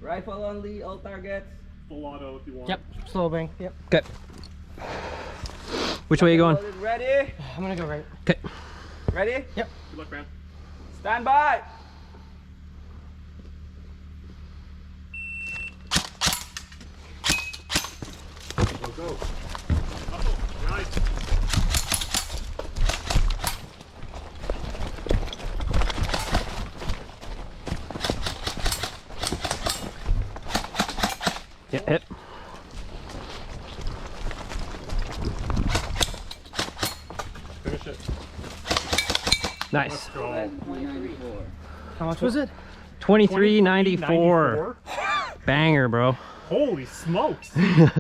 Rifle only, all targets. Full auto if you want. Yep, slow bang. Yep. Okay. Which way are you going? Ready? I'm gonna go right. Okay. Ready? Yep. Good luck, man. Stand by. Go, go. Oh, nice. Yeah, hit. Finish it. Nice. Let's go. 194. How much was it? 23.94. Banger, bro. Holy smokes.